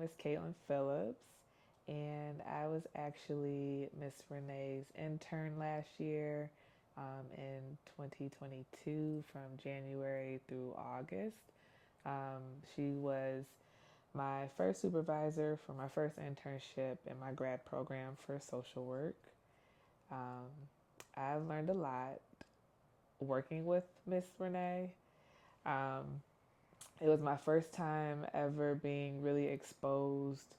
is Caitlin Phillips, and I was actually Miss Renee's intern last year in 2022 from January through August. She was my first supervisor for my first internship in my grad program for social work. Um, I've learned a lot working with Miss Renee. Um, it was my first time ever being really exposed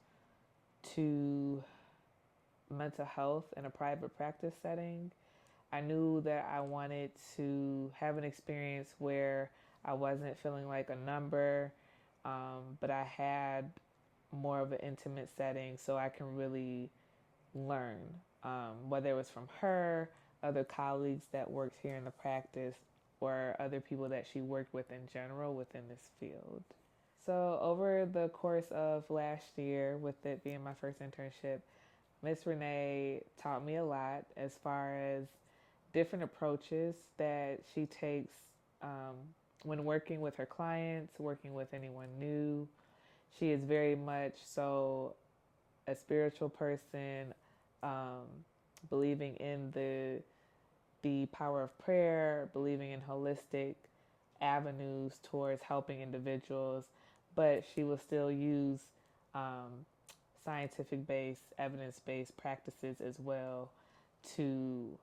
to mental health in a private practice setting. I knew that I wanted to have an experience where I wasn't feeling like a number, but I had more of an intimate setting so I can really learn, whether it was from her, other colleagues that worked here in the practice, or other people that she worked with in general within this field. So, over the course of last year, with it being my first internship, Miss Renee taught me a lot as far as different approaches that she takes when working with her clients, working with anyone new. She is very much so a spiritual person, believing in the power of prayer, believing in holistic avenues towards helping individuals, but she will still use um, scientific based, evidence based practices as well to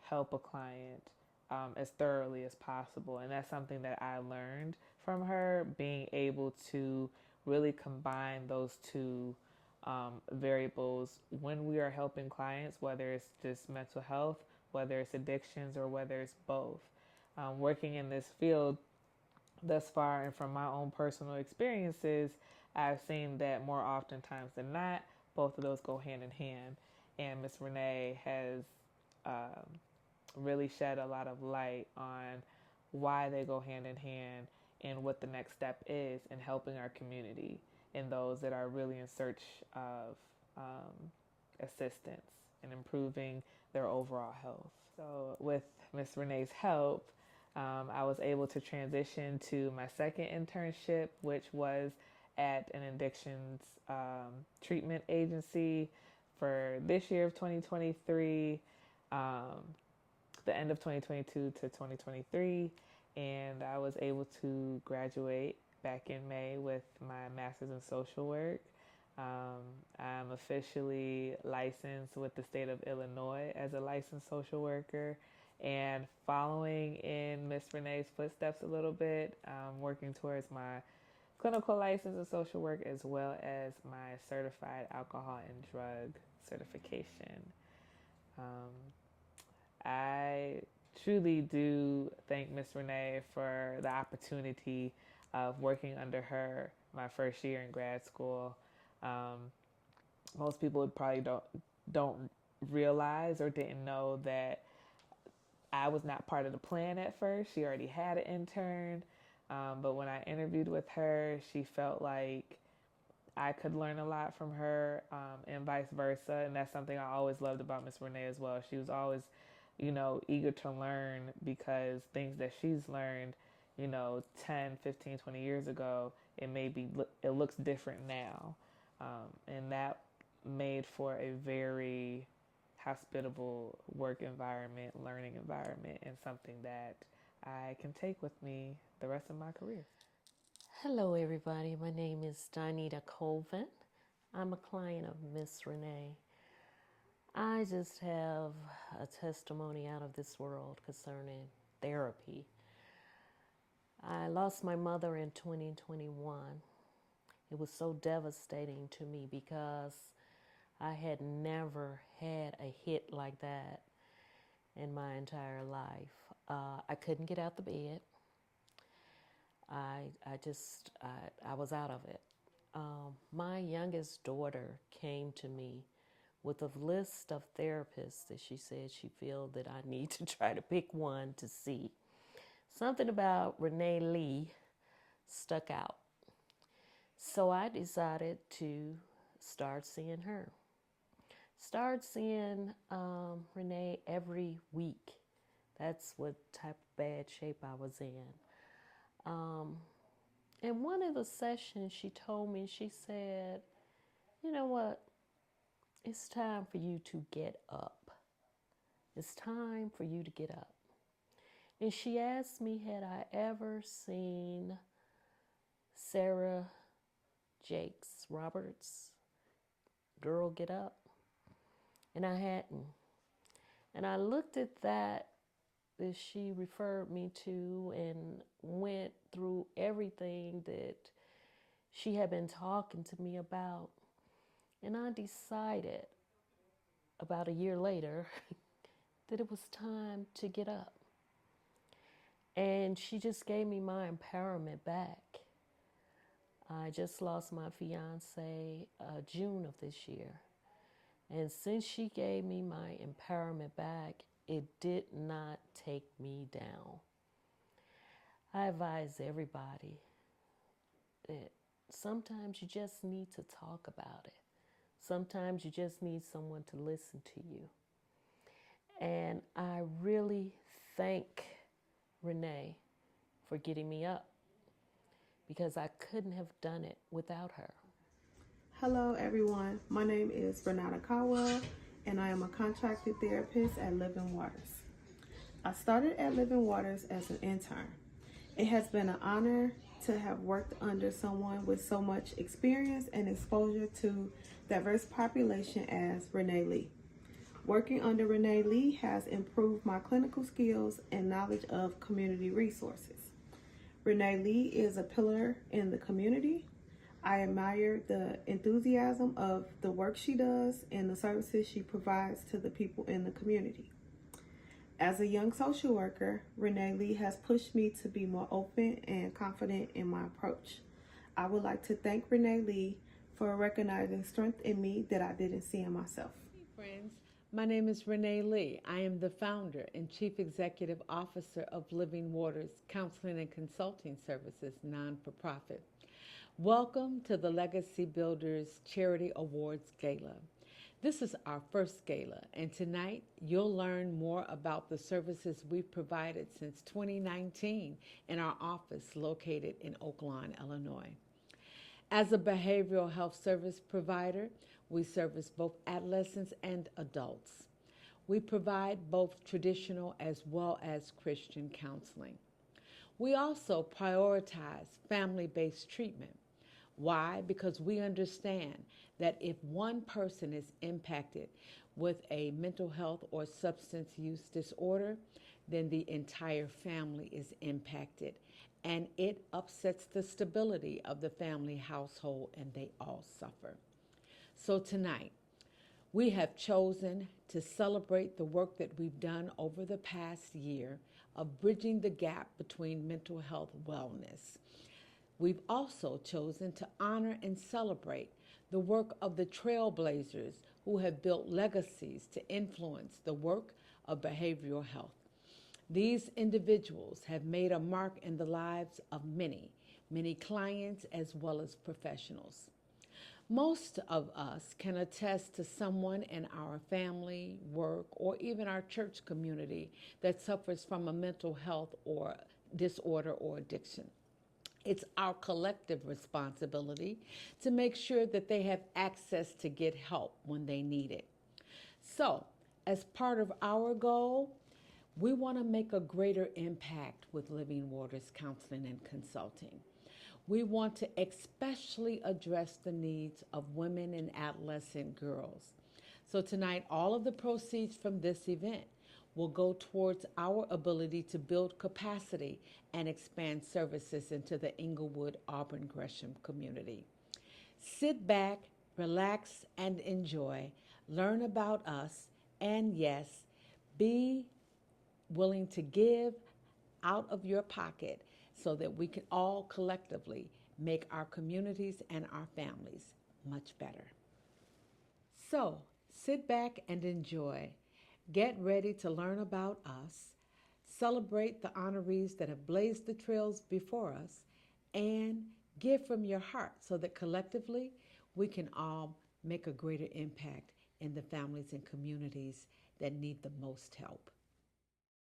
help a client as thoroughly as possible. And that's something that I learned from her, being able to really combine those two variables when we are helping clients, whether it's just mental health, whether it's addictions, or whether it's both. Working in this field thus far and from my own personal experiences, I've seen that more oftentimes than not, both of those go hand in hand. And Miss Renee has um, really shed a lot of light on why they go hand in hand and what the next step is in helping our community and those that are really in search of assistance and improving their overall health. So, with Miss Renee's help, I was able to transition to my second internship, which was at an addictions treatment agency for this year of 2023, the end of 2022 to 2023. And I was able to graduate back in May with my master's in social work. I'm officially licensed with the state of Illinois as a licensed social worker, and following in Miss Renee's footsteps a little bit, working towards my clinical license in social work as well as my certified alcohol and drug certification. Um, I truly do thank Miss Renee for the opportunity of working under her my first year in grad school. Um, Most people would probably don't realize or didn't know that I was not part of the plan at first. She already had an intern, but when I interviewed with her, she felt like I could learn a lot from her, and vice versa. And that's something I always loved about Miss Renee as well. She was always, eager to learn because things that she's learned, 10, 15, 20 years ago, it looks different now. And that made for a very hospitable work environment, learning environment, and something that I can take with me the rest of my career. Hello, everybody. My name is Donita Colvin. I'm a client of Miss Renee. I just have a testimony out of this world concerning therapy. I lost my mother in 2021. It was so devastating to me because I had never had a hit like that in my entire life. I couldn't get out the bed. I was out of it. My youngest daughter came to me with a list of therapists that she said she feel that I need to try to pick one to see. Something about Renee Lee stuck out. So I decided to start seeing her. Start seeing Renee every week. That's what type of bad shape I was in. In one of the sessions, she told me, she said, you know what? It's time for you to get up. It's time for you to get up. And she asked me, had I ever seen Sarah Jakes Roberts' Girl Get Up? And I hadn't. And I looked at that she referred me to and went through everything that she had been talking to me about. And I decided about a year later that it was time to get up. And she just gave me my empowerment back. I just lost my fiance June of this year. And since she gave me my empowerment back, it did not take me down. I advise everybody that sometimes you just need to talk about it. Sometimes you just need someone to listen to you. And I really thank Renee for getting me up, because I couldn't have done it without her. Hello everyone, my name is Renata Caldwell and I am a contracted therapist at Living Waters. I started at Living Waters as an intern. It has been an honor to have worked under someone with so much experience and exposure to diverse population as Renee Lee. Working under Renee Lee has improved my clinical skills and knowledge of community resources. Renee Lee is a pillar in the community. I admire the enthusiasm of the work she does and the services she provides to the people in the community. As a young social worker, Renee Lee has pushed me to be more open and confident in my approach. I would like to thank Renee Lee for recognizing strength in me that I didn't see in myself. Hey friends, my name is Renee Lee. I am the founder and Chief Executive Officer of Living Waters Counseling and Consulting Services, non-for-profit. Welcome to the Legacy Builders Charity Awards Gala. This is our first gala, and tonight you'll learn more about the services we've provided since 2019 in our office located in Oak Lawn, Illinois. As a behavioral health service provider, we service both adolescents and adults. We provide both traditional as well as Christian counseling. We also prioritize family-based treatment. Why? Because we understand that if one person is impacted with a mental health or substance use disorder, then the entire family is impacted, and it upsets the stability of the family household, and they all suffer. So tonight, we have chosen to celebrate the work that we've done over the past year of bridging the gap between mental health wellness. We've also chosen to honor and celebrate the work of the trailblazers who have built legacies to influence the work of behavioral health. These individuals have made a mark in the lives of many, many clients as well as professionals. Most of us can attest to someone in our family, work, or even our church community that suffers from a mental health or disorder or addiction. It's our collective responsibility to make sure that they have access to get help when they need it. So, as part of our goal, we want to make a greater impact with Living Waters Counseling and Consulting. We want to especially address the needs of women and adolescent girls. So tonight, all of the proceeds from this event will go towards our ability to build capacity and expand services into the Inglewood, Auburn, Gresham community. Sit back, relax, and enjoy. Learn about us, and yes, be willing to give out of your pocket so that we can all collectively make our communities and our families much better. So, sit back and enjoy. Get ready to learn about us, celebrate the honorees that have blazed the trails before us, and give from your heart so that collectively we can all make a greater impact in the families and communities that need the most help.